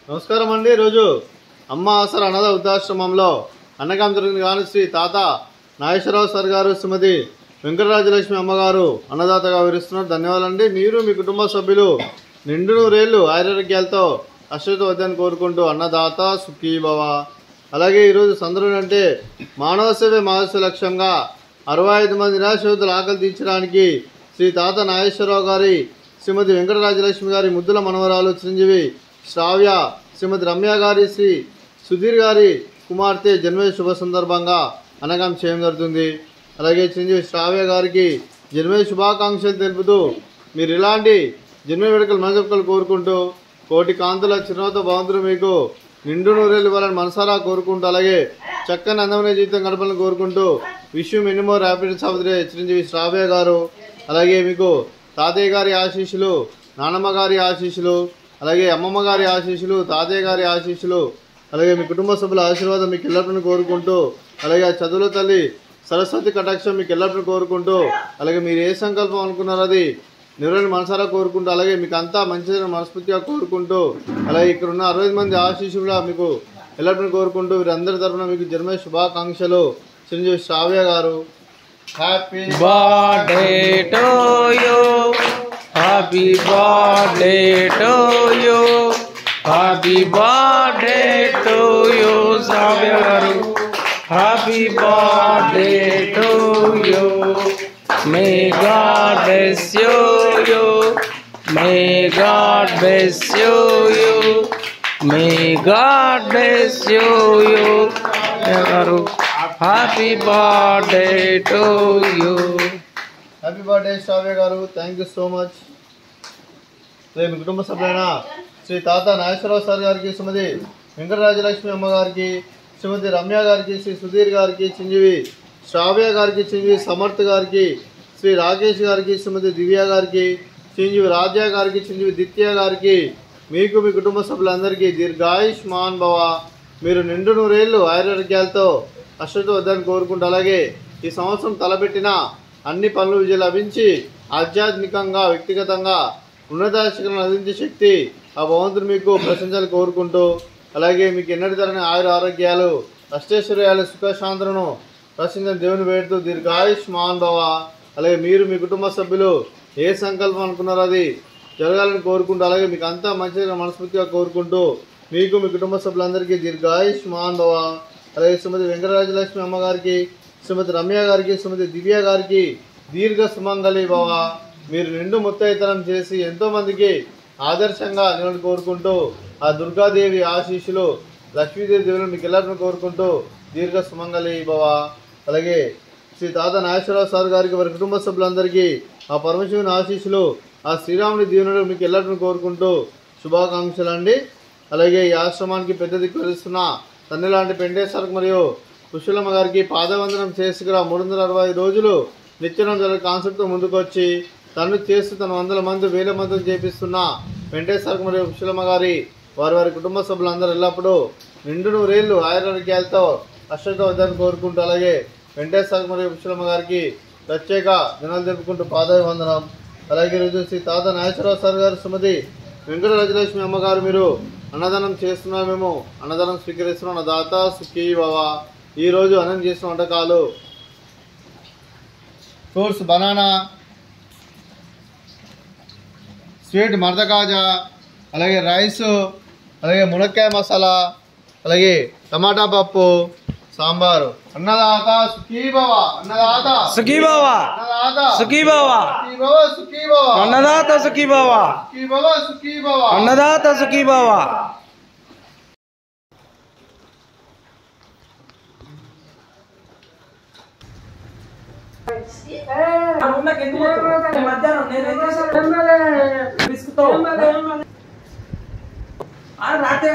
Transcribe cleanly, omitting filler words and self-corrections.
నమస్కారం అండి. ఈరోజు అమ్మ ఆసరా అనాథ వృద్ధాశ్రమంలో అన్నగాం జరిగింది కానీ శ్రీ తాత నాగేశ్వరరావు సార్ గారు శ్రీమతి వెంకటరాజలక్ష్మి అమ్మగారు అన్నదాతగా వివరిస్తున్నారు. ధన్యవాదాలండి. మీరు మీ కుటుంబ సభ్యులు నిండు నూరేళ్లు ఆరోగ్యాలతో అశ్వత వద్దని కోరుకుంటూ అన్నదాత సుఖీభవ. అలాగే ఈరోజు సందర్భం అంటే మానవ సేవే మానవ లక్ష్యంగా 65 మంది నిరాశ్రితుల ఆకలి తీర్చడానికి శ్రీ తాత నాగేశ్వరరావు గారి శ్రీమతి వెంకటరాజలక్ష్మి గారి ముద్దుల మనవరాలు చిరంజీవి శ్రావ్య శ్రీమతి రమ్య గారి శ్రీ సుధీర్ గారి కుమార్తె జన్మదిన శుభ సందర్భంగా అన్నగాం చేయడం జరుగుతుంది. అలాగే చిరంజీవి శ్రావ్య గారికి జన్మదిన శుభాకాంక్షలు తెలుపుతూ మీరు ఇలాంటి జన్మ వేడుకలు మనసొక్కలు కోరుకుంటూ కోటి కాంతుల చిరునవ్వుతో భగవంతుడు మీకు నిండు నూరేళ్ళు ఇవ్వాలని మనసారా కోరుకుంటూ అలాగే చక్కని అందమైన జీవితం గడపాలని కోరుకుంటూ wish you many more happiness of the day చిరంజీవి శ్రావ్య గారు. అలాగే మీకు తాతయ్య గారి ఆశీస్సులు, నానమ్మ గారి ఆశీస్సులు, అలాగే అమ్మమ్మ గారి ఆశీస్సులు, తాతయ్య గారి ఆశీస్సులు, అలాగే మీ కుటుంబ సభ్యుల ఆశీర్వాదం మీకు ఎల్లప్పుడూ కోరుకుంటూ అలాగే చదువుల తల్లి సరస్వతి కటాక్షం మీకు ఎల్లప్పుడూ కోరుకుంటూ అలాగే మీరు ఏ సంకల్పం అనుకున్నారో అది నెరవేరు మనసారా కోరుకుంటూ అలాగే మీకు అంతా మంచిదని మనస్ఫూర్తిగా కోరుకుంటూ అలాగే ఇక్కడ ఉన్న 60 మంది ఆశీస్సులు కూడా మీకు ఎల్లప్పుడూ కోరుకుంటూ వీరందరి తరఫున మీకు జన్మ శుభాకాంక్షలు చిరంజీవి Shravya garu. Happy birthday to you, happy birthday to you, happy birthday to you Shravya garu. Happy birthday to you. May God bless you, may God bless you, may God bless you. Happy birthday to you. Happy birthday Shravya garu. Thank you so much. మీ కుటుంబ సభ్యులైన శ్రీ తాత Nageswararao sir గారికి, శ్రీమతి వెంకటరాజలక్ష్మి అమ్మ గారికి, శ్రీమతి రమ్య గారికి, శ్రీ సుధీర్ గారికి, చిరంజీవి శ్రావ్య గారికి, చిరంజీవి సమర్థ్ గారికి, శ్రీ రాకేష్ గారికి, శ్రీమతి దివ్య గారికి, చిరంజీవి రాజ్య గారికి, చిరంజీవి దిత్య గారికి, మీకు మీ కుటుంబ సభ్యులందరికీ దీర్ఘాయుష్మాన్ భవ. మీరు నిండు నూరేళ్లు ఆరోగ్యాలతో అశ్వతో వద్దని కోరుకుంటూ అలాగే ఈ సంవత్సరం తలపెట్టిన అన్ని పనులు విజయం లభించి ఆధ్యాత్మికంగా వ్యక్తిగతంగా ఉన్నతాశిఖలను అందించే శక్తి ఆ భగవంతుడు మీకు ప్రశంసలు కోరుకుంటూ అలాగే మీకు ఎన్నటి తరని ఆరోగ్యాలు అష్టైశ్వర్యాలు సుఖశాంతులను ప్రశ్నించిన దేవుని వేడుతూ దీర్ఘాయుష్మాన్ భవ. అలాగే మీరు మీ కుటుంబ సభ్యులు ఏ సంకల్పం అనుకున్నారో అది జరగాలని కోరుకుంటూ అలాగే మీకు అంతా మంచిగా మనస్ఫూర్తిగా కోరుకుంటూ మీకు మీ కుటుంబ సభ్యులందరికీ దీర్ఘాయుష్మాన్ భవ. అలాగే శ్రీమతి వెంకటరాజలక్ష్మి అమ్మగారికి, శ్రీమతి రమ్య గారికి, శ్రీమతి దివ్య గారికి దీర్ఘ సుమంగళి భవ. మీరు నిండు ముత్తైతనం చేసి ఎంతోమందికి ఆదర్శంగా నిలబడి కోరుకుంటూ ఆ దుర్గాదేవి ఆశీస్సులు లక్ష్మీదేవి దేవులను మీకు ಎಲ್ಲರನ್ನು కోరుకుంటూ దీర్ఘ సుమంగళి భవ. అలాగే శ్రీ తాత నాగేశ్వరరావు సార్ గారికి వారి కుటుంబ సభ్యులందరికీ ఆ పరమశివుని ఆశీస్సులు ఆ శ్రీరాముని దీవెనలు మీకు ಎಲ್ಲರನ್ನು కోరుకుంటూ శుభాకాంక్షలు అండి. అలాగే ఈ ఆశ్రమానికి పెద్ద దిక్కు వహిస్తున్న తన్ని లాంటి పెండేశ్వరకు మరియు కుశలమ్మ గారికి పాదవందనం చేసి కూడా 365 రోజులు నిత్యం జరిగే కాన్సెప్ట్తో ముందుకు వచ్చి తను చేస్తూ తన 100 మంది 1000 మందిని చేపిస్తున్న వెంకటేశ్వరకు మరియు కుశలమ్మ గారి వారి కుటుంబ సభ్యులందరూ ఎల్లప్పుడూ నిండు నూరేళ్లు ఆరోగ్యాలతో అశ్వత వద్దని కోరుకుంటూ అలాగే వెంకటేశ్వరకు మరియు కుశలమ్మ గారికి ప్రత్యేక దినాలు జరుపుకుంటూ పాదాభివందనం. అలాగే ఈరోజు శ్రీ తాత నాగేశ్వరరావు సార్ గారు, శ్రీమతి వెంకటరాజలక్ష్మి అమ్మగారు మీరు అన్నదానం చేస్తున్నారు, మేము అన్నదానం స్వీకరిస్తున్నాం. అన్నదాత సుఖీ భవ. ఈరోజు అన్నం చేసిన వంటకాలు ఫ్రూట్స్ బనానా, స్వీట్ మర్దకాజా, అలాగే రైస్, అలాగే మునక్కాయ మసాలా, అలాగే టమాటా పప్పు, సాంబారు. అన్నదాత సుఖీ భవ. అన్నదాత సుఖీ భవ. అన్నదాత సుఖీ భవ. సుఖీ భవ. అన్నదాత సుఖీ భవ. సుఖీ భవ. సుఖీ భవ. అన్నదాత సుఖీ భవ. రాతే